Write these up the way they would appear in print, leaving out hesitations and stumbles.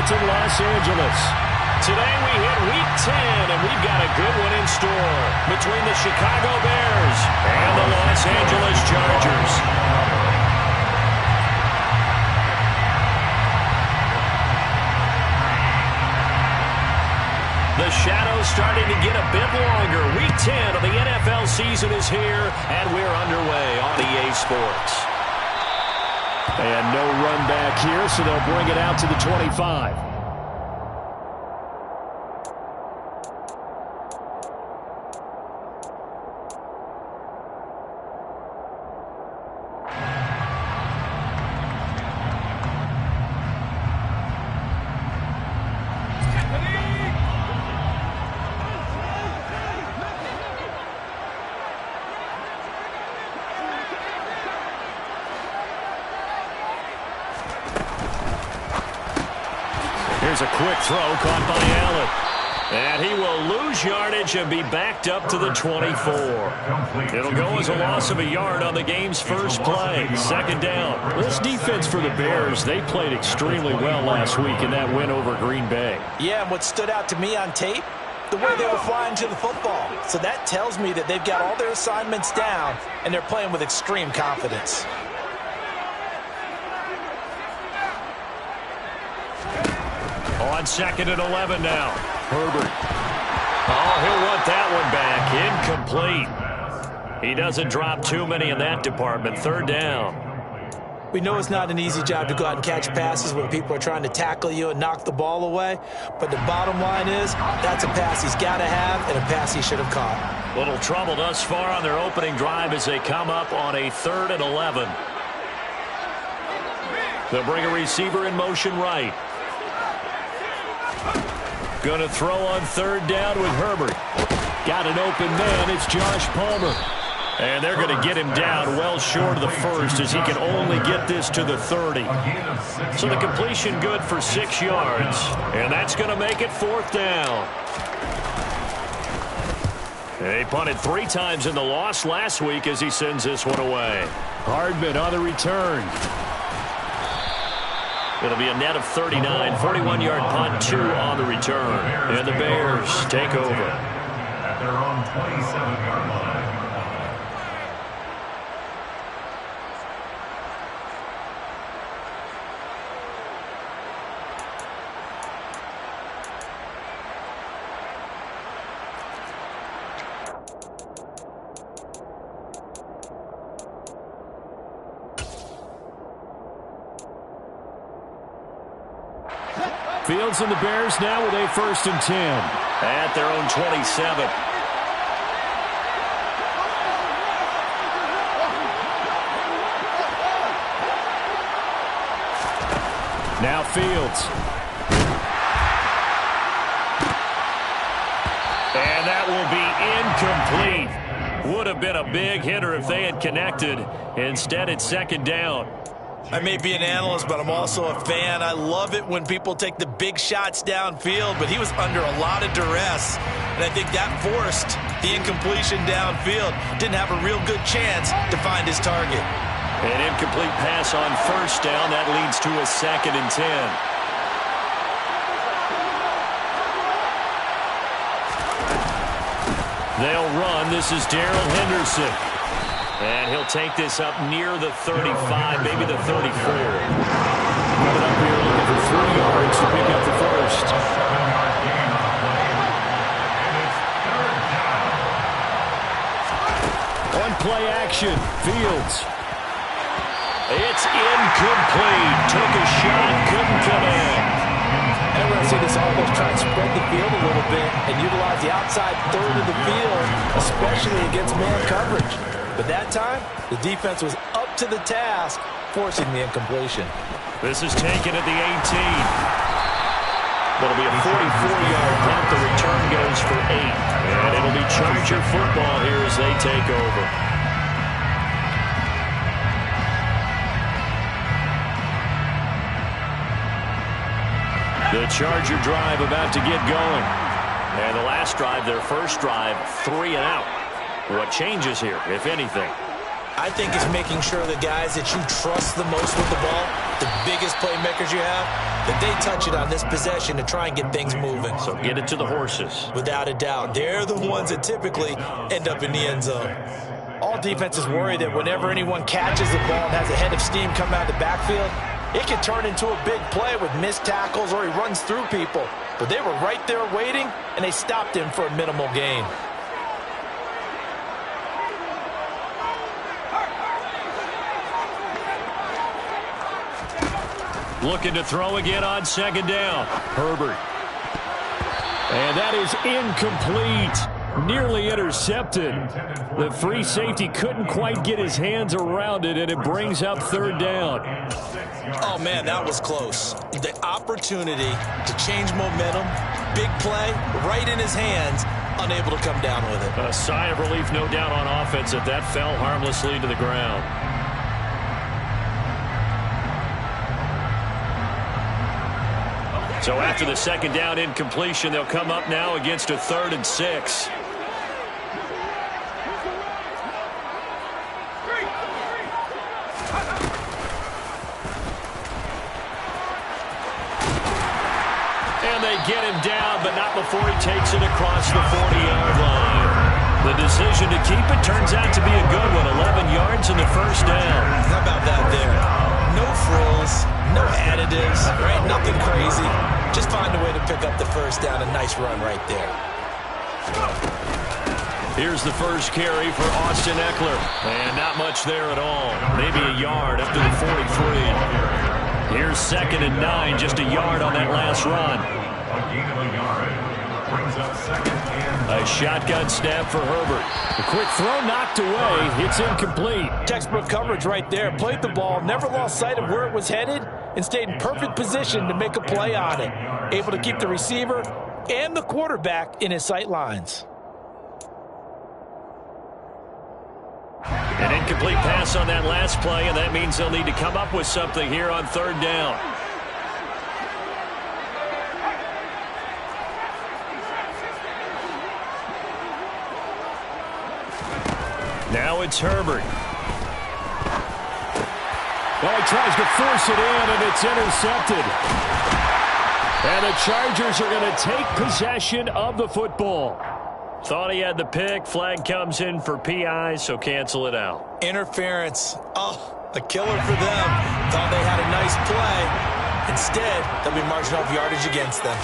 Hamilton, Los Angeles. Today we hit Week 10, and we've got a good one in store between the Chicago Bears and the Los Angeles Chargers. The shadow's starting to get a bit longer. Week 10 of the NFL season is here, and we're underway on EA Sports. And no run back here, so they'll bring it out to the 25. Here's a quick throw caught by Allen. And he will lose yardage and be backed up to the 24. It'll go as a loss of a yard on the game's first play. Second down. This defense for the Bears, they played extremely well last week in that win over Green Bay. Yeah, and what stood out to me on tape, the way they were flying to the football. So that tells me that they've got all their assignments down, and they're playing with extreme confidence. On 2nd and 11 now. Herbert. Oh, he'll want that one back. Incomplete. He doesn't drop too many in that department. Third down. We know it's not an easy job to go out and catch passes when people are trying to tackle you and knock the ball away. But the bottom line is, that's a pass he's got to have and a pass he should have caught. Little trouble thus far on their opening drive as they come up on a 3rd and 11. They'll bring a receiver in motion right. Going to throw on 3rd down with Herbert. Got an open man. It's Josh Palmer. And they're going to get him down well short of the first as he can only get this to the 30. So the completion good for 6 yards. And that's going to make it 4th down. They punted 3 times in the loss last week as he sends this one away. Hardman on the return. It'll be a net of 39, 41-yard punt, 2 on the return. And the Bears take over. At their own 27-yard line. Fields and the Bears now with a 1st and 10. At their own 27. Now Fields. And that will be incomplete. Would have been a big hitter if they had connected. Instead, it's 2nd down. I may be an analyst, but I'm also a fan. I love it when people take the big shots downfield, but he was under a lot of duress, and I think that forced the incompletion downfield. Didn't have a real good chance to find his target. An incomplete pass on 1st down. That leads to a 2nd and 10. They'll run. This is Darrell Henderson. And he'll take this up near the 35, maybe the 34. Coming up here looking for 3 yards to pick up the first. On play action, Fields. It's incomplete. Took a shot, couldn't come in. And we're going to see this almost try and spread the field a little bit and utilize the outside 3rd of the field, especially against man coverage. But that time, the defense was up to the task, forcing the incompletion. This is taken at the 18. That'll be a 44-yard punt. The return goes for 8. And it'll be Charger football here as they take over. The Charger drive about to get going. And the last drive, their first drive, 3 and out. What changes here, if anything? I think it's making sure the guys that you trust the most with the ball the biggest playmakers you have, that they touch it on this possession to try and get things moving. So get it to the horses. Without a doubt. They're the ones that typically end up in the end zone. All defenses worry that whenever anyone catches the ball and has a head of steam come out of the backfield, it can turn into a big play with missed tackles or he runs through people. But they were right there waiting, and they stopped him for a minimal gain. Looking to throw again on second down. Herbert. And that is incomplete. Nearly intercepted. The free safety couldn't quite get his hands around it, and it brings up third down. Oh, man, that was close. The opportunity to change momentum, big play, right in his hands, unable to come down with it. A sigh of relief, no doubt, on offense that fell harmlessly to the ground. So after the second down incompletion, they'll come up now against a 3rd and 6. And they get him down, but not before he takes it across the 40-yard line. The decision to keep it turns out to be a good one. 11 yards in the first down. How about that there? No frills, no additives, right? Nothing crazy. Just find a way to pick up the first down. A nice run right there. Here's the first carry for Austin Eckler. And not much there at all. Maybe a yard up to the 43. Here's 2nd and 9, just a yard on that last run. A gain of a yard. Brings up 2nd and A shotgun snap for Herbert. A quick throw knocked away. It's incomplete. Textbook coverage right there. Played the ball, never lost sight of where it was headed, and stayed in perfect position to make a play on it. Able to keep the receiver and the quarterback in his sight lines. An incomplete pass on that last play, and that means they'll need to come up with something here on 3rd down. Now it's Herbert. Well, he tries to force it in, and it's intercepted. And the Chargers are going to take possession of the football. Thought he had the pick. Flag comes in for PI, so cancel it out. Interference. Oh, a killer for them. Thought they had a nice play. Instead, they'll be marching off yardage against them.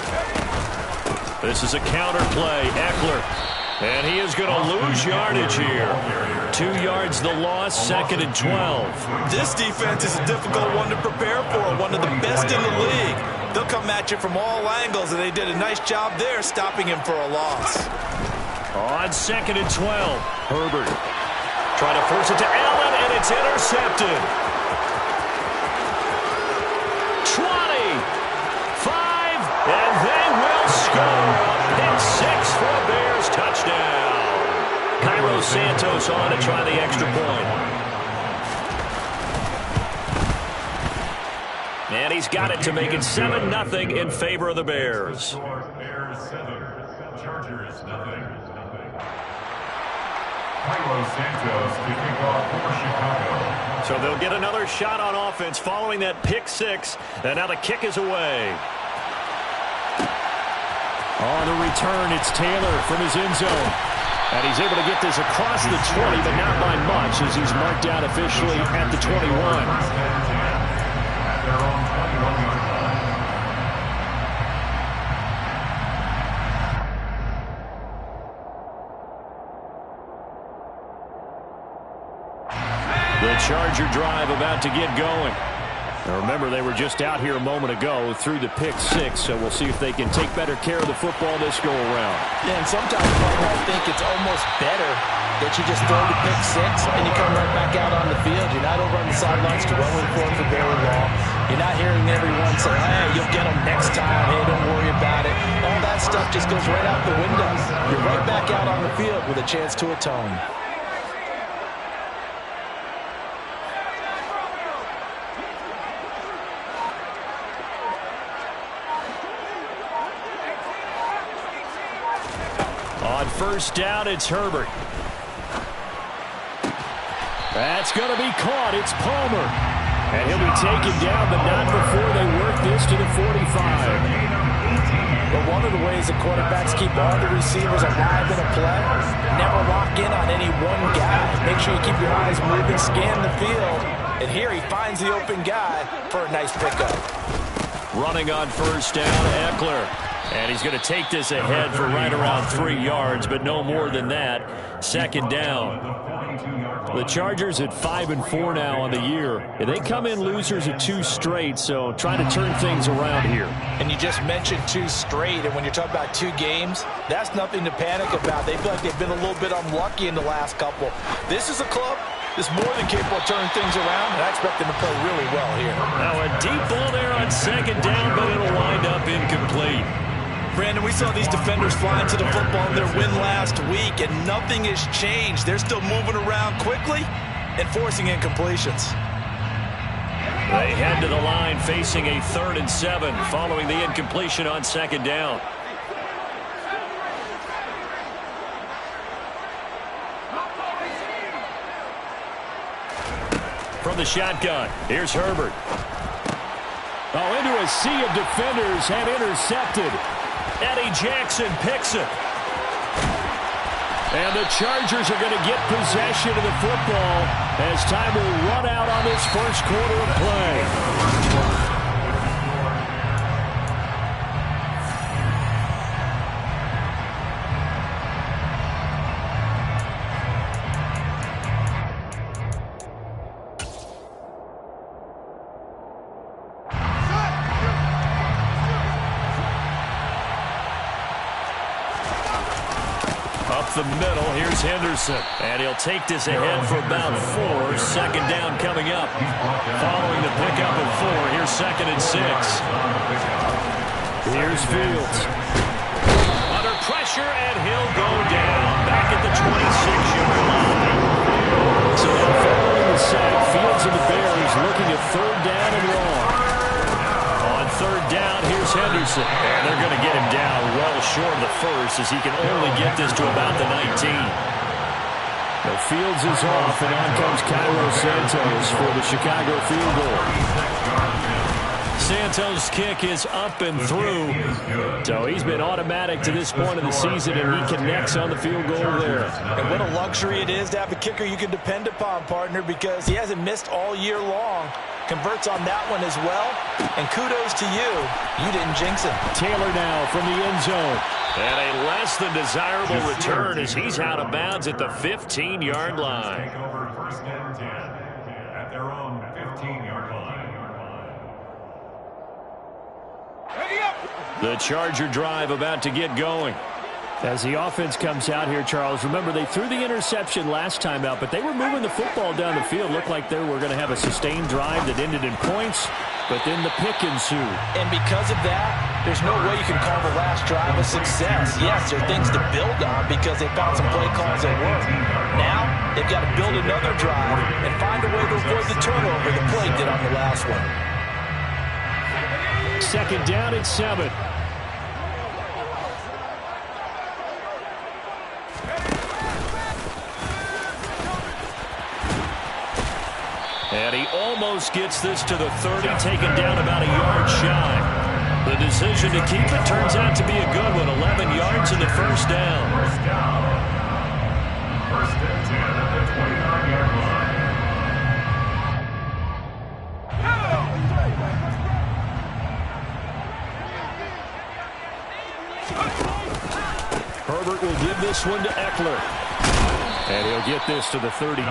This is a counter play. Eckler. And he is going to lose yardage here. 2 yards the loss, 2nd and 12. This defense is a difficult one to prepare for. One of the best in the league. They'll come at you from all angles, and they did a nice job there stopping him for a loss. On 2nd and 12, Herbert trying to force it to Allen, and it's intercepted. 20, 5, and they will score. Pick 6 for a Bears touchdown. Cairo Santos on to try the extra point. And he's got it to make it 7-0 in favor of the Bears. Bears 7, Chargers nothing. Cairo Santos to kick off for Chicago. So they'll get another shot on offense following that pick 6. And now the kick is away. On the return, it's Taylor from his end zone. And he's able to get this across the 20, but not by much as he's marked out officially at the 21. At their own 21-yard line. The Charger drive about to get going. Now remember, they were just out here a moment ago through the pick 6, so we'll see if they can take better care of the football this go-around. Yeah, and sometimes I think it's almost better that you just throw the pick 6 and you come right back out on the field. You're not over on the sidelines dwelling for it for very long. You're not hearing everyone say, hey, you'll get them next time. Hey, don't worry about it. All that stuff just goes right out the window. You're right back out on the field with a chance to atone. On first down, it's Herbert. That's going to be caught. It's Palmer. And he'll be taken down, but not before they work this to the 45. But one of the ways the quarterbacks keep all the receivers alive in a play, never lock in on any one guy. Make sure you keep your eyes moving, scan the field. And here he finds the open guy for a nice pickup. Running on first down, Eckler. And he's going to take this ahead for right around 3 yards, but no more than that. Second down. The Chargers at 5-4 now on the year. And they come in losers at 2 straight, so trying to turn things around here. And you just mentioned 2 straight, and when you're talking about 2 games, that's nothing to panic about. They feel like they've been a little bit unlucky in the last couple. This is a club that's more than capable of turning things around, and I expect them to play really well here. Now a deep ball there on second down, but it'll wind up incomplete. Brandon, we saw these defenders flying to the football in their win last week, and nothing has changed. They're still moving around quickly and forcing incompletions. They head to the line facing a 3rd and 7 following the incompletion on second down. From the shotgun, here's Herbert. Oh, into a sea of defenders and intercepted. Eddie Jackson picks it. And the Chargers are going to get possession of the football as time will run out on this first quarter of play. The middle, here's Henderson, and he'll take this ahead for about 4. Second down coming up. Following the pickup of 4, here's 2nd and 6. Here's Fields. Under pressure, and he'll go down back at the 26-yard line. So now following the sack, Fields and the Bears looking at 3rd down and long. On 3rd down, here's Henderson. And they're going to get him down well short of the first as he can only get this to about the 19. The Fields is off, and on comes Cairo Santos for the Chicago field goal. Santos' kick is up and through. So he's been automatic to this point of the season, and he connects on the field goal there. And what a luxury it is to have a kicker you can depend upon, partner, because he hasn't missed all year long. Converts on that one as well. And kudos to you. You didn't jinx him. Taylor now from the end zone. And a less than desirable return as he's out of bounds at the 15-yard line. Take over 1st and 10 at their own 15-yard line. The Charger drive about to get going. As the offense comes out here, Charles, remember they threw the interception last time out, but they were moving the football down the field. Looked like they were going to have a sustained drive that ended in points, but then the pick ensued. And because of that, there's no way you can call the last drive a success. Yes, there are things to build on because they found some play calls that work. Now, they've got to build another drive and find a way to avoid the turnover the play did on the last one. Second down at 7. And he almost gets this to the 30, taken down about a yard shy. The decision to keep it turns out to be a good one. 11 yards in the first down. 1st and 10 at the 29-yard line. Herbert will give this one to Eckler. And he'll get this to the 32.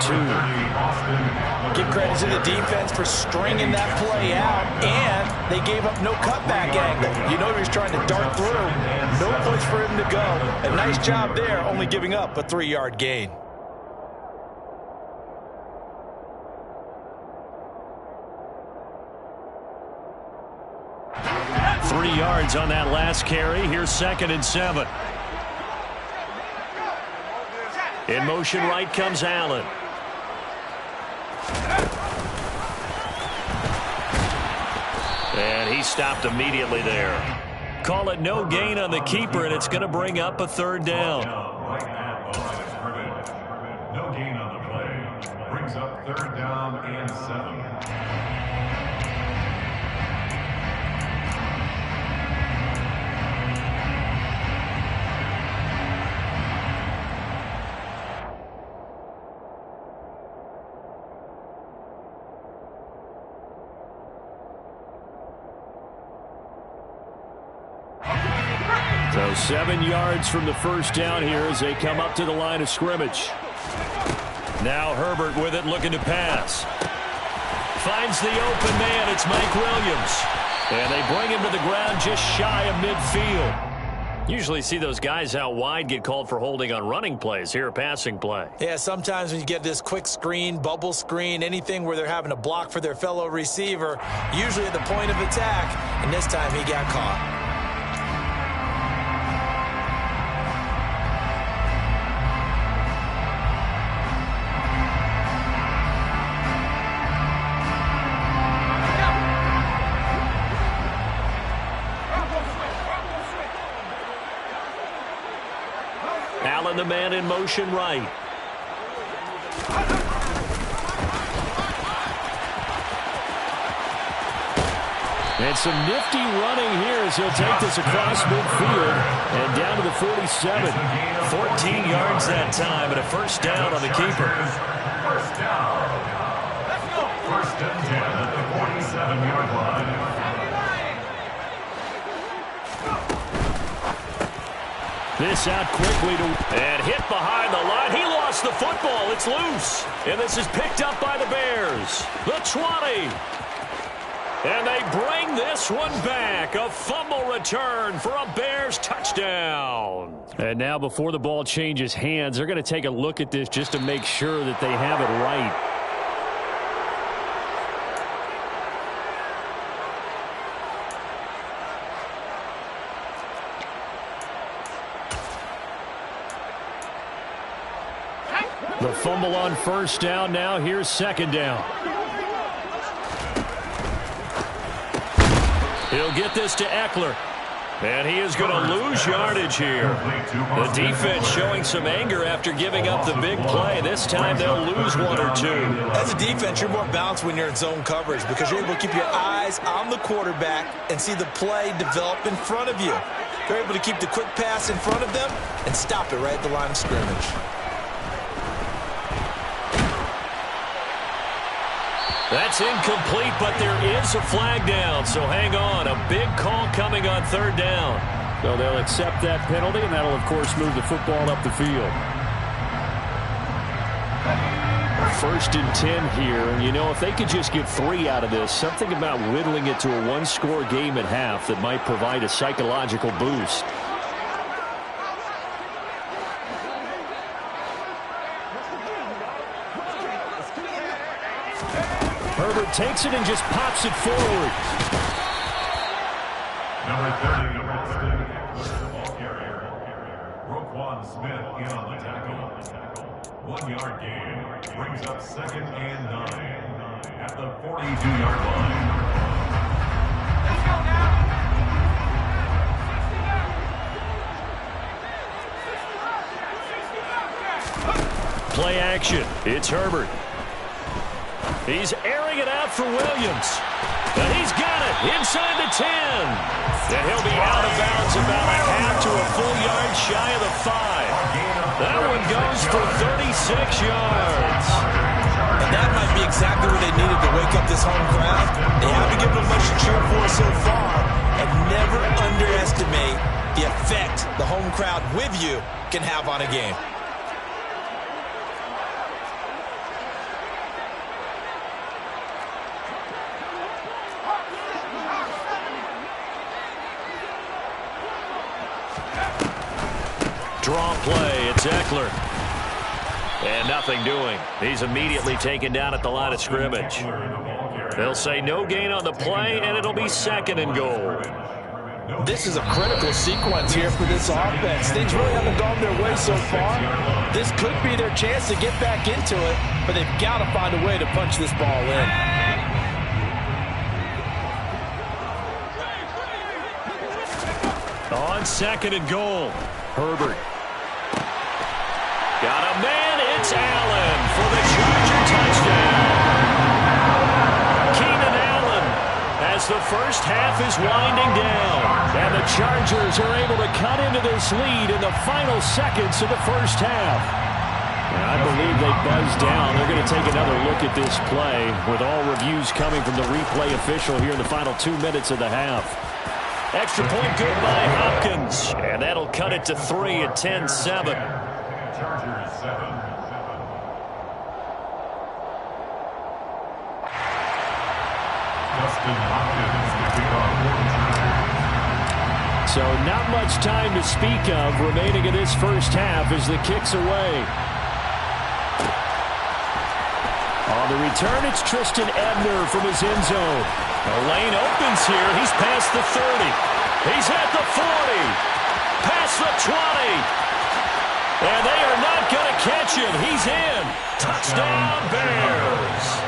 Give credit to the defense for stringing that play out, and they gave up no cutback angle. You know he was trying to dart through. No place for him to go. A nice job there, only giving up a 3-yard gain. Three yards on that last carry. Here's 2nd and 7. In motion right comes Allen. And he stopped immediately there. Call it no gain on the keeper, and it's going to bring up a 3rd down. No gain on the play. Brings up 3rd down and 7. So 7 yards from the first down here as they come up to the line of scrimmage. Now Herbert with it, looking to pass. Finds the open man. It's Mike Williams. And they bring him to the ground just shy of midfield. Usually see those guys out wide get called for holding on running plays. Here a passing play. Yeah, sometimes when you get this quick screen, bubble screen, anything where they're having to block for their fellow receiver, usually at the point of attack, and this time he got caught. Allen, the man in motion right. And some nifty running here as he'll take this across midfield and down to the 47. 14 yards that time and a first down on the keeper. First down. First and 10 at the 47-yard line. This out quickly and hit behind the line. He lost the football. It's loose. And this is picked up by the Bears. The 20. And they bring this one back. A fumble return for a Bears touchdown. And now before the ball changes hands, they're going to take a look at this just to make sure that they have it right. The fumble on first down now. Here's second down. He'll get this to Eckler. And he is going to lose yardage here. The defense showing some anger after giving up the big play. This time they'll lose one or two. As a defense, you're more balanced when you're in zone coverage because you're able to keep your eyes on the quarterback and see the play develop in front of you. They're able to keep the quick pass in front of them and stop it right at the line of scrimmage. That's incomplete, but there is a flag down, so hang on. A big call coming on third down. So they'll accept that penalty, and that'll, of course, move the football up the field. First and 10 here, and you know, if they could just get 3 out of this, something about whittling it to a one-score game at half that might provide a psychological boost. Herbert takes it and just pops it forward. Number 30, ball carrier. Roquan Smith in on the tackle. 1 yard gain. Brings up second and 9 at the 42-yard line. Let's go now. Play action. It's Herbert. He's airing it out for Williams. And he's got it inside the 10. And he'll be out of bounds about a half to a full yard shy of the 5. That one goes for 36 yards. And that might be exactly what they needed to wake up this home crowd. They haven't given them much to cheer for so far. And never underestimate the effect the home crowd with you can have on a game. Draw play, it's Eckler. And nothing doing. He's immediately taken down at the line of scrimmage. They'll say no gain on the play, and it'll be second and goal. This is a critical sequence here for this offense. Things really haven't gone their way so far. This could be their chance to get back into it, but they've got to find a way to punch this ball in. On second and goal, Herbert. Got a man, it's Allen for the Charger touchdown. Keenan Allen as the first half is winding down. And the Chargers are able to cut into this lead in the final seconds of the first half. And I believe they buzzed down. They're going to take another look at this play with all reviews coming from the replay official here in the final 2 minutes of the half. Extra point good by Hopkins. And that'll cut it to 3 at 10-7. Chargers 7. So not much time to speak of remaining in this first half as the kick's away. On the return, it's Tristan Ebner from his end zone. The lane opens here. He's past the 30. He's at the 40. Past the 20. And they are not going to catch him. He's in. Touchdown, Bears.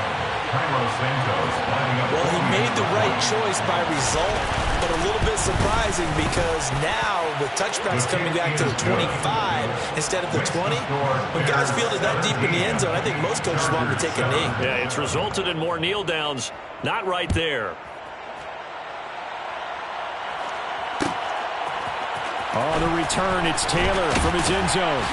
Well, he made the right choice by result, but a little bit surprising because now with touchbacks coming back to the 25 instead of the 20, when guys fielded that deep in the end zone, I think most coaches want to take a knee. Yeah, it's resulted in more kneel downs. Not right there. On the return, it's Taylor from his end zone.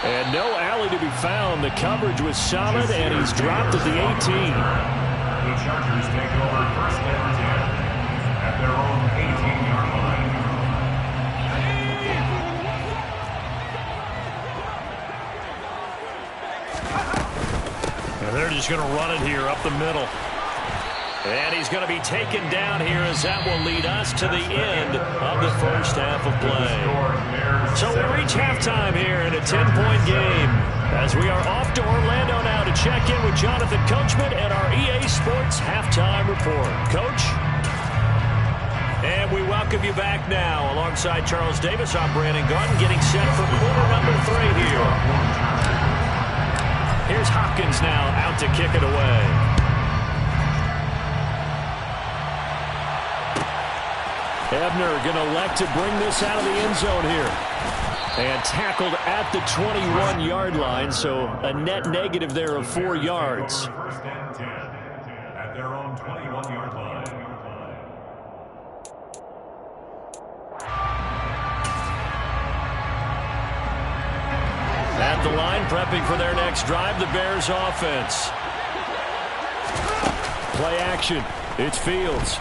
And no alley to be found. The coverage was solid, and he's dropped at the 18. The Chargers take over first and 10 at their own 18-yard line. And they're just going to run it here up the middle. And he's going to be taken down here as that will lead us to the end of the first half of play. So we reach halftime here in a 10-point game as we are off to Orlando now to check in with Jonathan Coachman and our EA Sports halftime report. Coach? And we welcome you back now alongside Charles Davis. I'm Brandon Garden getting set for quarter number 3 here. Here's Hopkins now out to kick it away. Ebner going to elect to bring this out of the end zone here. And tackled at the 21-yard line, so a net negative there of 4 yards. First and 10 at their own 21-yard line. At the line, prepping for their next drive, the Bears offense. Play action. It's Fields.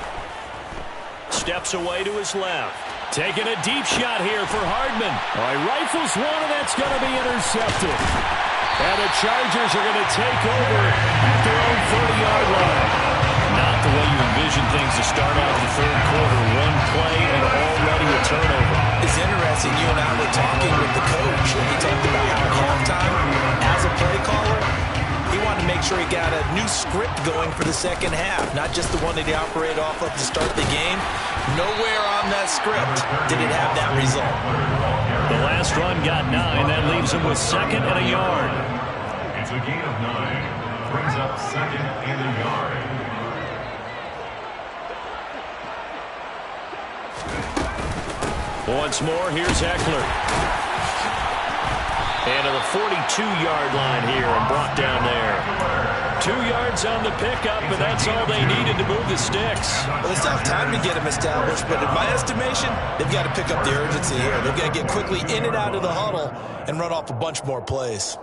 Steps away to his left. Taking a deep shot here for Hardman. Oh, he rifles one, and that's going to be intercepted. And the Chargers are going to take over at their own 30-yard line. Not the way you envision things to start off the third quarter. One play and already a turnover. It's interesting. You and I were talking with the coach, and he talked about how at halftime, as a play caller, he wanted to make sure he got a new script going for the second half, not just the one that he operated off of to start the game. Nowhere on that script did it have that result. The last run got 9. That leaves him with 2nd and a yard. It's a gain of 9. Brings up 2nd and a yard. Once more, here's Eckler. And to the 42-yard line here and brought down there. 2 yards on the pickup, and that's all they needed to move the sticks. Well, they still have time to get him established, but in my estimation, they've got to pick up the urgency here. They've got to get quickly in and out of the huddle and run off a bunch more plays.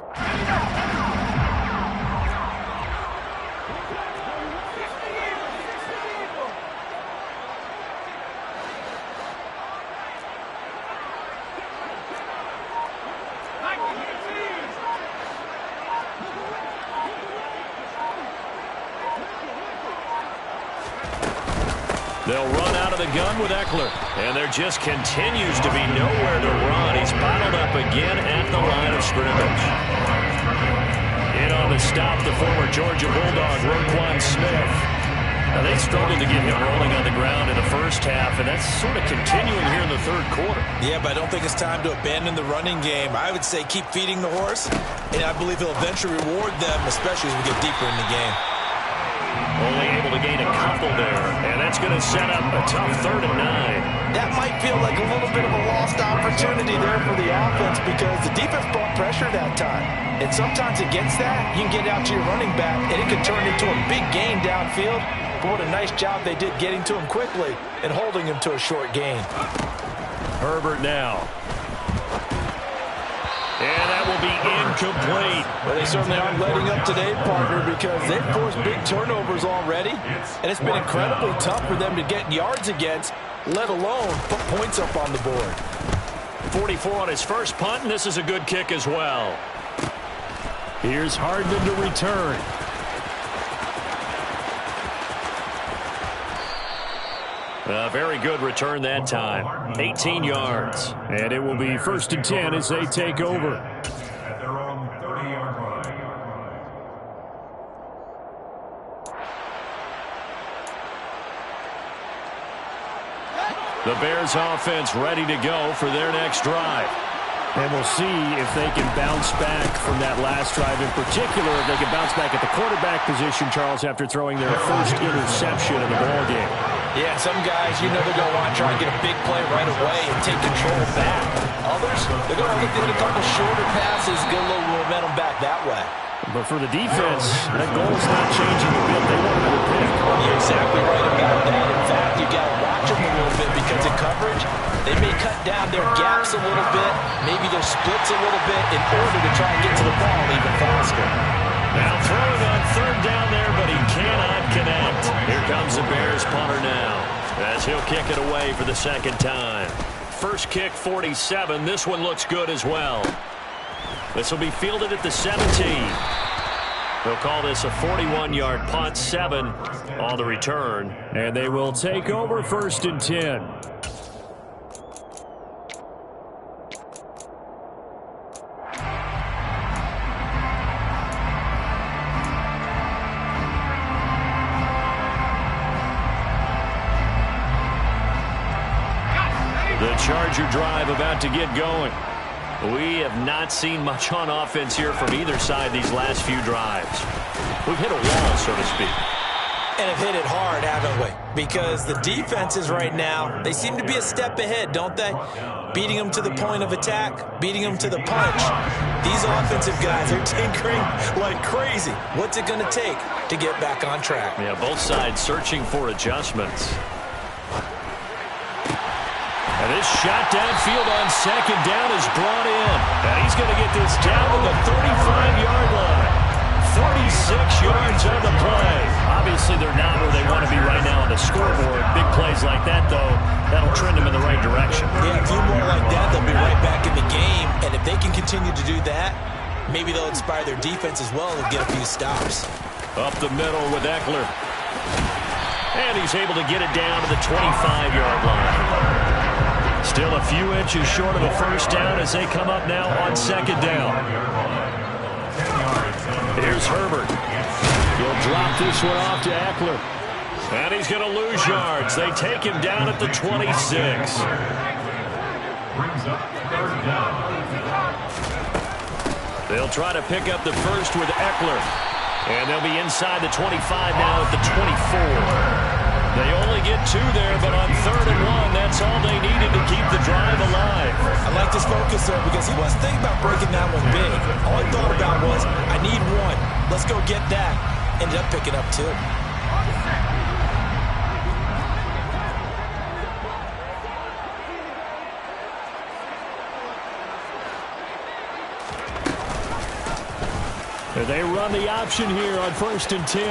They'll run out of the gun with Eckler. And there just continues to be nowhere to run. He's bottled up again at the line of scrimmage. In on the stop, the former Georgia Bulldog, Roquan Smith. Now, they struggled to get him rolling on the ground in the first half, and that's sort of continuing here in the third quarter. Yeah, but I don't think it's time to abandon the running game. I would say keep feeding the horse, and I believe he'll eventually reward them, especially as we get deeper in the game. Only able to gain a couple there, and that's going to set up a tough 3rd and 9. That might feel like a little bit of a lost opportunity there for the offense because the defense brought pressure that time. And sometimes against that, you can get out to your running back, and it could turn into a big gain downfield. But what a nice job they did getting to him quickly and holding him to a short gain. Herbert now. And that will be incomplete. Well, they certainly aren't letting up today, partner, because they've forced big turnovers already. And it's been incredibly tough for them to get yards against, let alone put points up on the board. 44 on his first punt, and this is a good kick as well. Here's Hardman to return. A very good return that time. 18 yards. And it will be 1st and 10 as they take over. At their own 30-yard line. The Bears offense ready to go for their next drive. And we'll see if they can bounce back from that last drive. In particular, if they can bounce back at the quarterback position, Charles, after throwing their first interception of the ballgame. Yeah, some guys, you know they're going to want to try and get a big play right away and take control back. Others, they're going to look at a couple shorter passes, get a little momentum back that way. But for the defense, that goal is not changing a bit. They want another pick. You're exactly right about that. In fact, you got to watch them a little bit because in coverage, they may cut down their gaps a little bit, maybe their splits a little bit in order to try and get to the ball even faster. Now throwing on 3rd down there, but he cannot connect. Here comes the Bears punter now as he'll kick it away for the 2nd time. First kick, 47. This one looks good as well. This will be fielded at the 17. They'll call this a 41-yard punt, 7 on the return. And they will take over 1st and 10. The Charger drive about to get going. We have not seen much on offense here from either side these last few drives. We've hit a wall, so to speak. And have hit it hard, haven't we? Because the defenses right now, they seem to be a step ahead, don't they? Beating them to the point of attack, beating them to the punch. These offensive guys are tinkering like crazy. What's it going to take to get back on track? Yeah, both sides searching for adjustments. And this shot downfield on 2nd down is brought in. And he's going to get this down to the 35-yard line. 36 yards on the play. Obviously, they're not where they want to be right now on the scoreboard. Big plays like that, though, that'll trend them in the right direction. Yeah, a few more like that, they'll be right back in the game. And if they can continue to do that, maybe they'll inspire their defense as well and get a few stops. Up the middle with Eckler. And he's able to get it down to the 25-yard line. Still a few inches short of a 1st down as they come up now on 2nd down. Here's Herbert. He'll drop this one off to Eckler. And he's going to lose yards. They take him down at the 26. Brings up 3rd down. They'll try to pick up the first with Eckler. And they'll be inside the 25 now at the 24. They only get 2 there, but on 3rd and 1, that's all they needed to keep the drive alive. I like this focus there because he wasn't thinking about breaking that one big. All he thought about was, I need 1. Let's go get that. Ended up picking up 2. They run the option here on 1st and 10.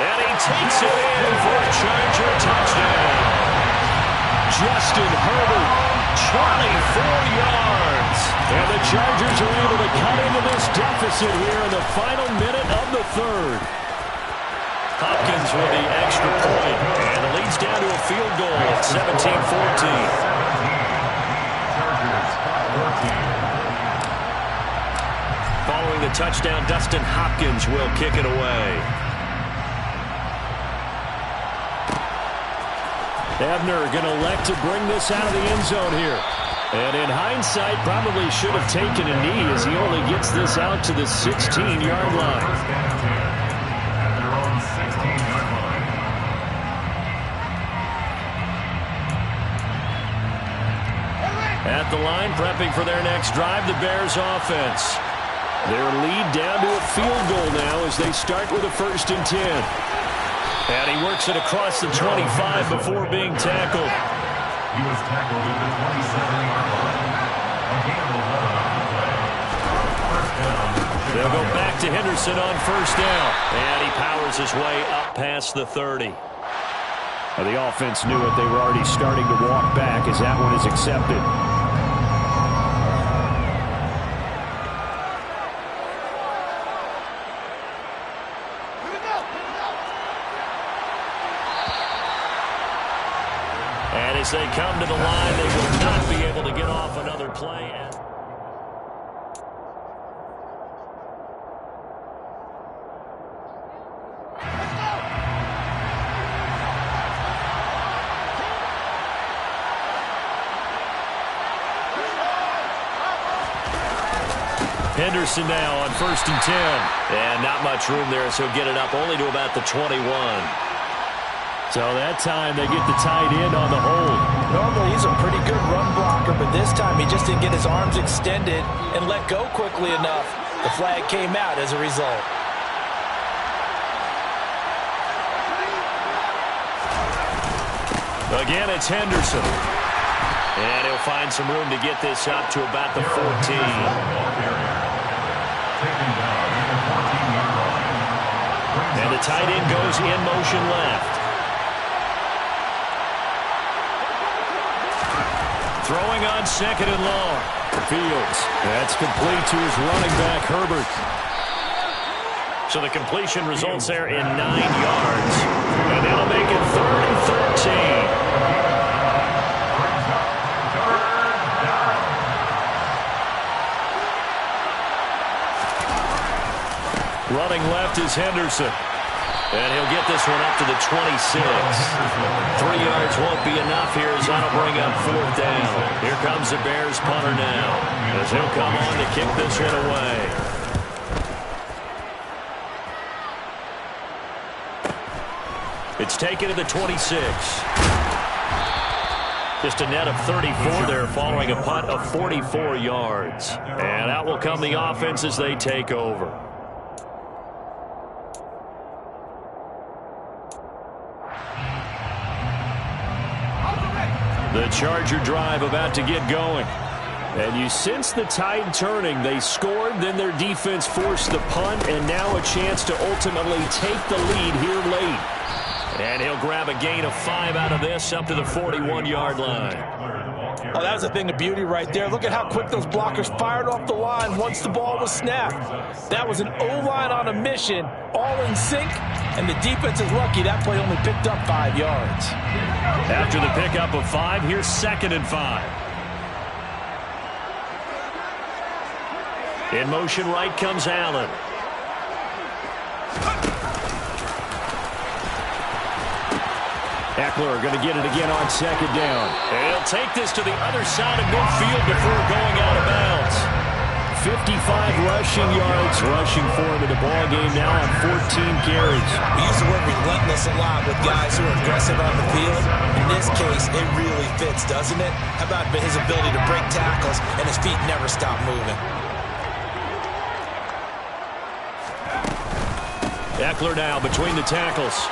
And he takes it in for a Charger touchdown. Justin Herbert, 24 yards. And the Chargers are able to cut into this deficit here in the final minute of the 3rd. Hopkins with the extra point. And it leads down to a field goal at 17-14. Following the touchdown, Dustin Hopkins will kick it away. Ebner going to elect to bring this out of the end zone here. And in hindsight, probably should have taken a knee as he only gets this out to the 16-yard line. At the line, prepping for their next drive, the Bears offense. Their lead down to a field goal now as they start with a 1st and 10. And he works it across the 25 before being tackled. He was tackled at the 27-yard line. They'll go back to Henderson on first down. And he powers his way up past the 30. Well, the offense knew it. They were already starting to walk back as that one is accepted. And as they come to the line, they will not be able to get off another play. Henderson now on 1st and 10. And not much room there, so get it up only to about the 21. So that time they get the tight end on the hold. Normally he's a pretty good run blocker, but this time he just didn't get his arms extended and let go quickly enough. The flag came out as a result. Again, it's Henderson. And he'll find some room to get this up to about the 14. And the tight end goes in motion left. Throwing on 2nd and long. Fields. That's complete to his running back, Herbert. So the completion results there in 9 yards. And that'll make it 3rd and 13. Running left is Henderson. And he'll get this one up to the 26. 3 yards won't be enough here as that'll bring up 4th down. Here comes the Bears punter now as he'll come on to kick this one away. It's taken to the 26. Just a net of 34 there following a punt of 44 yards. And out will come the offense as they take over. The Charger drive about to get going. And you sense the tide turning. They scored, then their defense forced the punt, and now a chance to ultimately take the lead here late. And he'll grab a gain of 5 out of this up to the 41-yard line. Oh, that was a thing of beauty right there. Look at how quick those blockers fired off the line once the ball was snapped. That was an O-line on a mission, all in sync, and the defense is lucky that play only picked up 5 yards. After the pickup of 5, here's 2nd and 5. In motion right comes Allen. Eckler going to get it again on 2nd down. And he'll take this to the other side of midfield before going out of bounds. 55 rushing yards rushing for him in the ball game now on 14 carries. We use the word relentless a lot with guys who are aggressive on the field. In this case, it really fits, doesn't it? How about his ability to break tackles and his feet never stop moving? Eckler now between the tackles.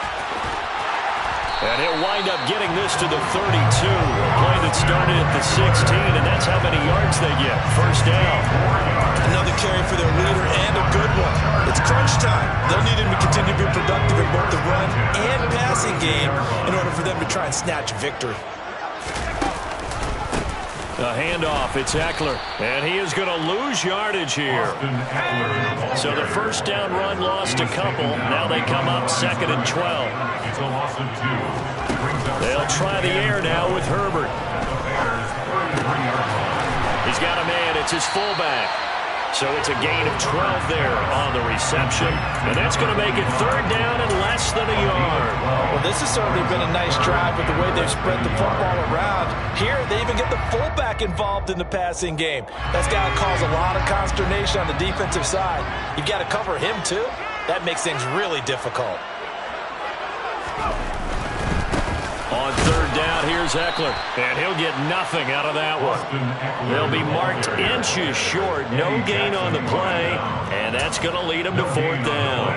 And he'll wind up getting this to the 32. A play that started at the 16, and that's how many yards they get. 1st down. Another carry for their leader and a good one. It's crunch time. They'll need him to continue to be productive in both the run and passing game in order for them to try and snatch victory. A handoff, it's Eckler, and he is going to lose yardage here. So the 1st down run lost a couple. Now they come up 2nd and 12. They'll try the air now with Herbert. He's got a man, it's his fullback. So it's a gain of 12 there on the reception. And that's going to make it 3rd down and less than a yard. Well, this has certainly been a nice drive with the way they've spread the football around. Here, they even get the fullback involved in the passing game. That's got to cause a lot of consternation on the defensive side. You've got to cover him, too. That makes things really difficult. On 3rd down, here's Eckler, and he'll get nothing out of that one. They'll be marked inches short, no gain on the play, and that's going to lead them to 4th down.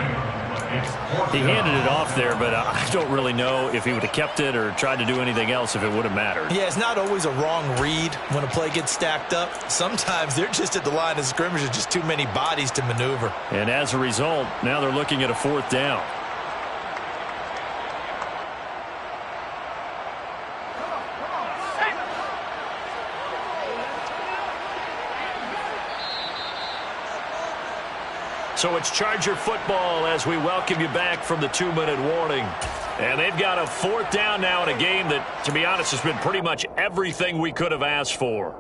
He handed it off there, but I don't really know if he would have kept it or tried to do anything else if it would have mattered. Yeah, it's not always a wrong read when a play gets stacked up. Sometimes they're just at the line of scrimmage. There's just too many bodies to maneuver. And as a result, now they're looking at a 4th down. So it's Charger football as we welcome you back from the 2-minute warning. And they've got a 4th down now in a game that, to be honest, has been pretty much everything we could have asked for.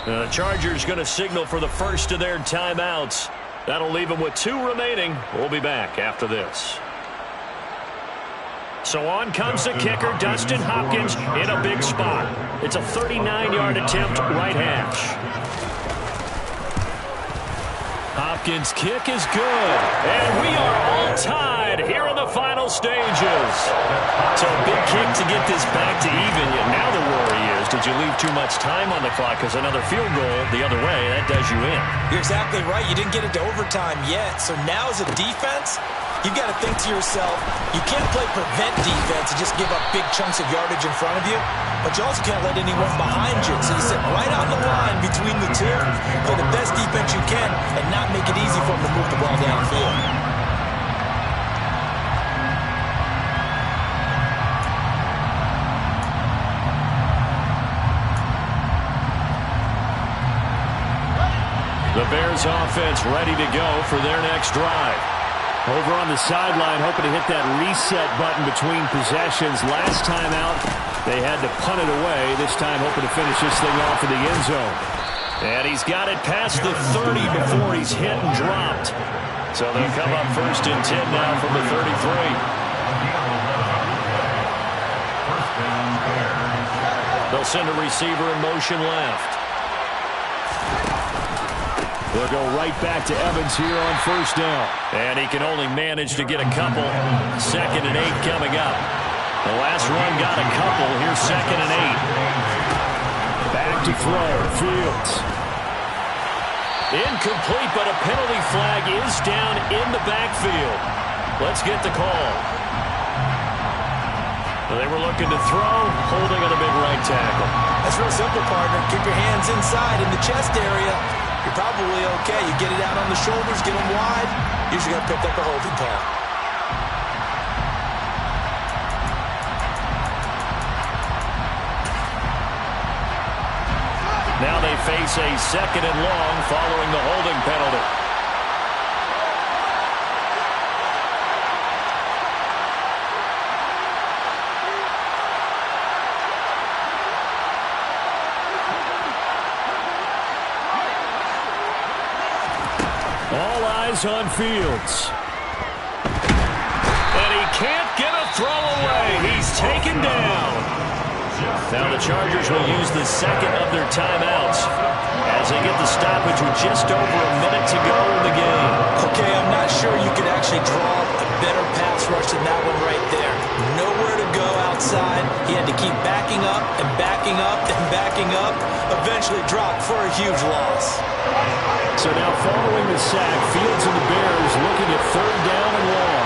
The Chargers going to signal for the first of their timeouts. That'll leave them with 2 remaining. We'll be back after this. So on comes the kicker, Dustin Hopkins, in a big spot. It's a 39-yard attempt, right hash. Hopkins' kick is good. And we are all tied here in the final stages. So a big kick to get this back to even. Now the worry is, did you leave too much time on the clock? Because another field goal the other way, that does you in. You're exactly right. You didn't get it to overtime yet. So now as a defense, you've got to think to yourself, you can't play prevent defense and just give up big chunks of yardage in front of you, but you also can't let anyone behind you. So you sit right on the line between the two, play the best defense you can, and not make it easy for them to move the ball downfield. The Bears offense ready to go for their next drive. Over on the sideline, hoping to hit that reset button between possessions. Last time out, they had to punt it away. This time, hoping to finish this thing off in the end zone. And he's got it past the 30 before he's hit and dropped. So they'll come up 1st and 10 now from the 33. They'll send a receiver in motion left. They'll go right back to Evans here on 1st down. And he can only manage to get a couple. 2nd and 8 coming up. The last run got a couple. Here's 2nd and 8. Back to throw. Fields. Incomplete, but a penalty flag is down in the backfield. Let's get the call. They were looking to throw, holding on a big right tackle. That's real simple, partner. Keep your hands inside in the chest area. You're probably okay. You get it out on the shoulders, get them wide. Usually got picked up a holding call. Now they face a 2nd and long following the holding penalty. All eyes on Fields. And he can't get a throw away. He's taken down. Now the Chargers will use the 2nd of their timeouts as they get the stoppage with just over a minute to go in the game. Okay, I'm not sure you could actually draw a better pass rush than that one right there. Nowhere to go outside. He had to keep backing up and backing up and backing up. Eventually dropped for a huge loss. So now following the sack, Fields and the Bears looking at 3rd down and long.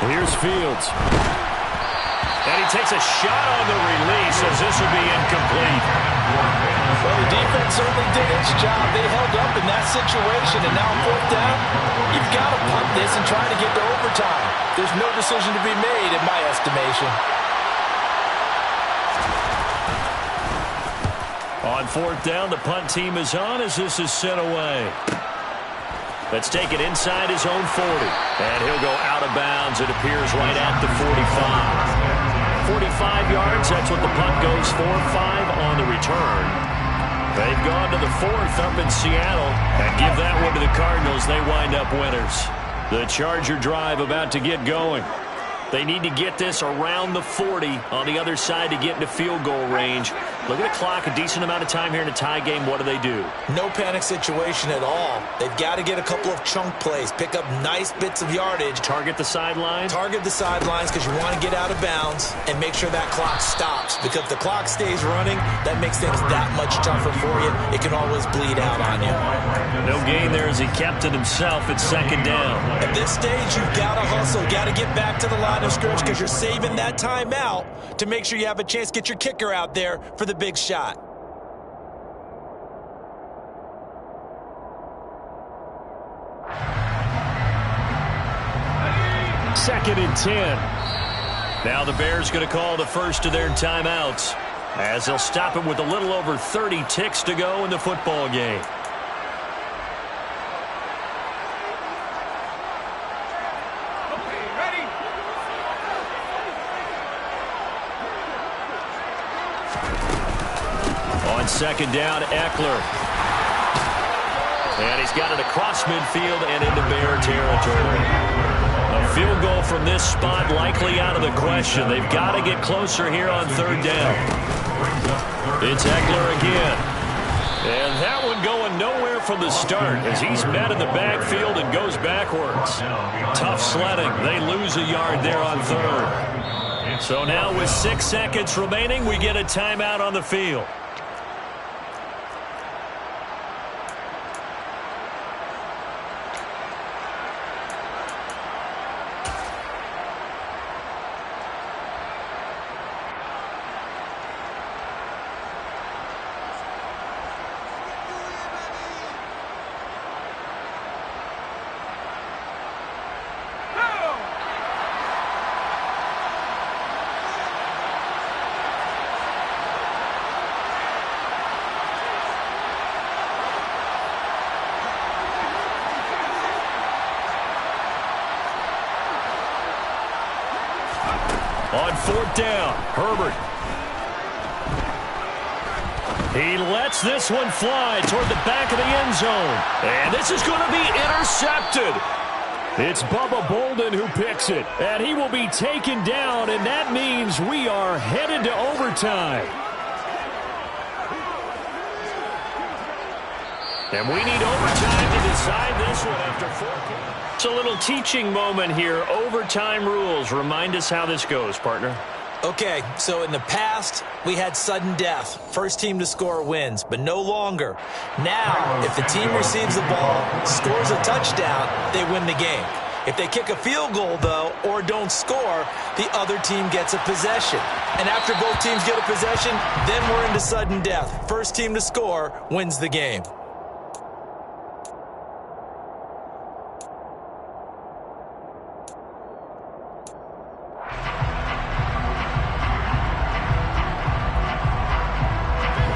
Here's Fields. And he takes a shot on the release as this will be incomplete. Well, the defense certainly did its job. They held up in that situation, and now on 4th down, you've got to punt this and try to get to overtime. There's no decision to be made in my estimation. On 4th down, the punt team is on as this is sent away. Let's take it inside his own 40. And he'll go out of bounds. It appears right at the 45. 45 yards, that's what the punt goes for. 5 on the return. They've gone to the 4th up in Seattle. And give that one to the Cardinals. They wind up winners. The Charger drive about to get going. They need to get this around the 40 on the other side to get into field goal range. Look at the clock, a decent amount of time here in a tie game. What do? No panic situation at all. They've got to get a couple of chunk plays, pick up nice bits of yardage. Target the sidelines? Target the sidelines because you want to get out of bounds and make sure that clock stops. Because if the clock stays running, that makes things that much tougher for you. It can always bleed out on you. No gain there as he kept it himself at second down. At this stage, you've got to hustle, got to get back to the line of scrimmage because you're saving that timeout to make sure you have a chance to get your kicker out there for the big shot. Second and 10. Now the Bears going to call the first of their timeouts as they'll stop it with a little over 30 ticks to go in the football game. On second down, Eckler. And he's got it across midfield and into Bear territory. A field goal from this spot likely out of the question. They've got to get closer here on third down. It's Eckler again. And that one going nowhere from the start as he's met in the backfield and goes backwards. Tough sledding. They lose a yard there on third. So now with 6 seconds remaining, we get a timeout on the field. On fourth down, Herbert. He lets this one fly toward the back of the end zone. And this is going to be intercepted. It's Bubba Bolden who picks it. And he will be taken down, and that means we are headed to overtime. And we need overtime to decide this one after 4 quarters. It's a little teaching moment here. Overtime rules. Remind us how this goes, partner. Okay, so in the past, we had sudden death. First team to score wins, but no longer. Now, if the team receives the ball, scores a touchdown, they win the game. If they kick a field goal, though, or don't score, the other team gets a possession. And after both teams get a possession, then we're into sudden death. First team to score wins the game.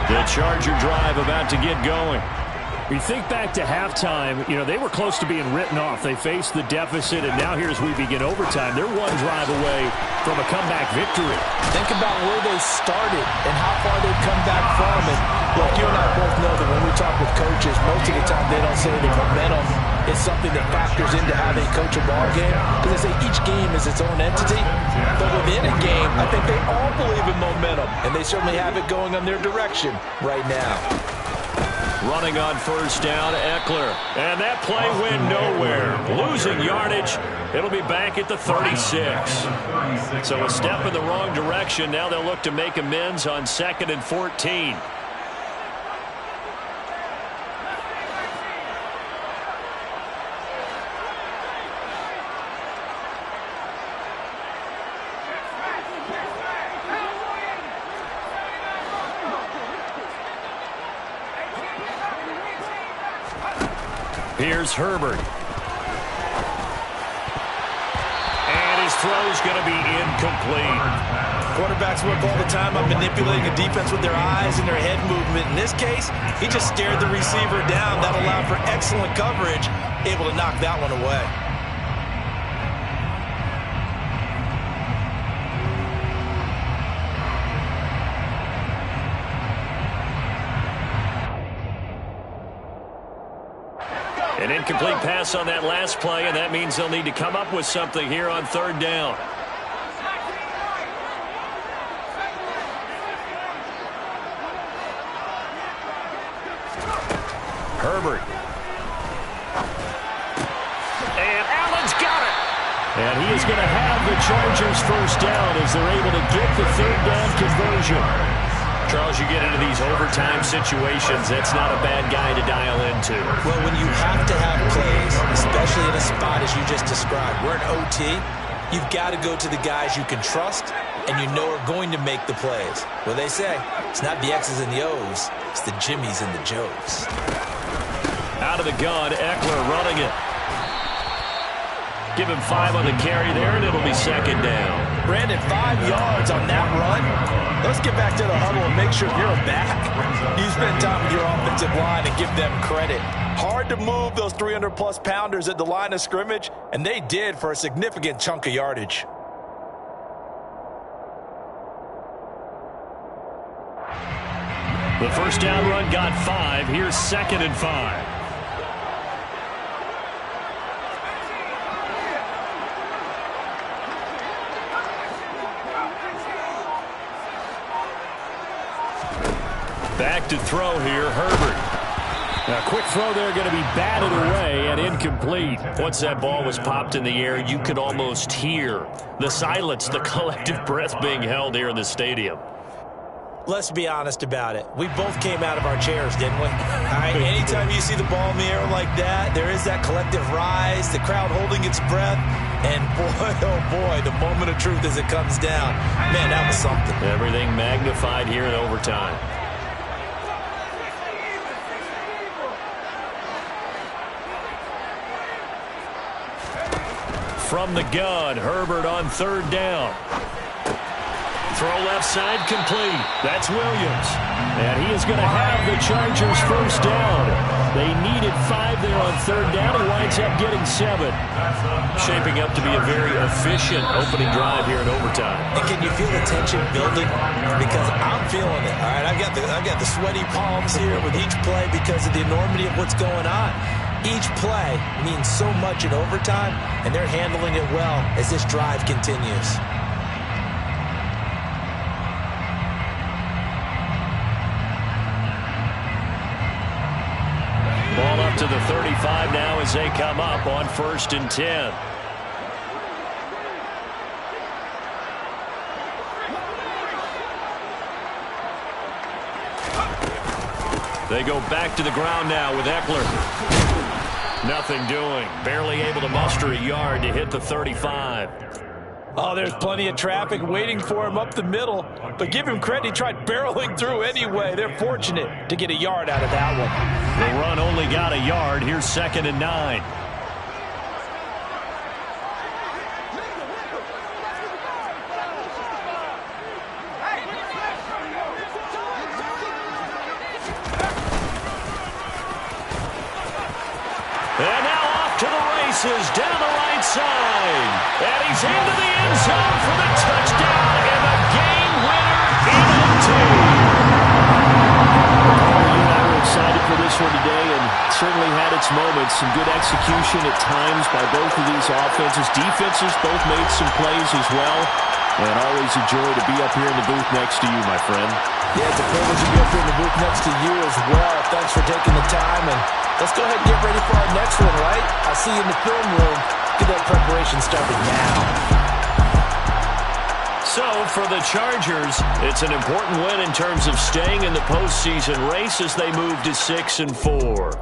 The Charger drive about to get going. We think back to halftime, they were close to being written off. They faced the deficit, and now here's we begin overtime. They're one drive away from a comeback victory. Think about where they started and how far they've come back from it. Look, you and I both know that when we talk with coaches, most of the time they don't say the momentum is something that factors into how they coach a ball game. Because they say each game is its own entity. But within a game, I think they all believe in momentum, and they certainly have it going on their direction right now. Running on first down, Eckler. And that play went nowhere. Losing yardage. It'll be back at the 36. So a step in the wrong direction. Now they'll look to make amends on 2nd and 14. Here's Herbert. And his throw's going to be incomplete. Quarterbacks work all the time on manipulating a defense with their eyes and their head movement. In this case, he just stared the receiver down. That allowed for excellent coverage, able to knock that one away. An incomplete pass on that last play, and that means they'll need to come up with something here on third down. Herbert. And Allen's got it. And he is going to have the Chargers first down as they're able to get the third down conversion. Charles, you get into these overtime situations, that's not a bad guy to dial into. Well, when you have to have plays, especially in a spot as you just described, we're in OT, you've got to go to the guys you can trust and you know are going to make the plays. Well, they say it's not the X's and the O's, it's the Jimmies and the Joes. Out of the gun, Eckler running it. Give him 5 on the carry there, and it'll be second down. Brandon, 5 yards on that run. Let's get back to the huddle and make sure you're back. You spend time with your offensive line and give them credit. Hard to move those 300-plus pounders at the line of scrimmage, and they did for a significant chunk of yardage. The first down run got 5. Here's second and 5. Back to throw here, Herbert. A quick throw there, going to be batted away and incomplete. Once that ball was popped in the air, you could almost hear the silence, the collective breath being held here in the stadium. Let's be honest about it. We both came out of our chairs, didn't we? All right, anytime you see the ball in the air like that, there is that collective rise, the crowd holding its breath, and boy, oh boy, the moment of truth as it comes down. Man, that was something. Everything magnified here in overtime. From the gun, Herbert on third down. Throw left side complete. That's Williams. And he is going to have the Chargers first down. They needed 5 there on third down. He winds up getting 7. Shaping up to be a very efficient opening drive here in overtime. And can you feel the tension building? Because I'm feeling it. All right, I've got the sweaty palms here with each play because of the enormity of what's going on. Each play means so much in overtime, and they're handling it well as this drive continues. Ball up to the 35 now as they come up on 1st and 10. They go back to the ground now with Eckler. Nothing doing. Barely able to muster a yard to hit the 35. Oh, there's plenty of traffic waiting for him up the middle. But give him credit, he tried barreling through anyway. They're fortunate to get a yard out of that one. The run only got a yard. Here's 2nd and 9. And now off to the races down the right side. And he's into the end zone for the touchdown and the game winner in OT. You and I were excited for this one today, and certainly had its moments. Some good execution at times by both of these offenses. Defenses both made some plays as well. And always a joy to be up here in the booth next to you, my friend. Yeah, it's a privilege to be up here in the booth next to you as well. Thanks for taking the time, and let's go ahead and get ready for our next one, right? I'll see you in the film room. Get that preparation started now. So, for the Chargers, it's an important win in terms of staying in the postseason race as they move to 6-4.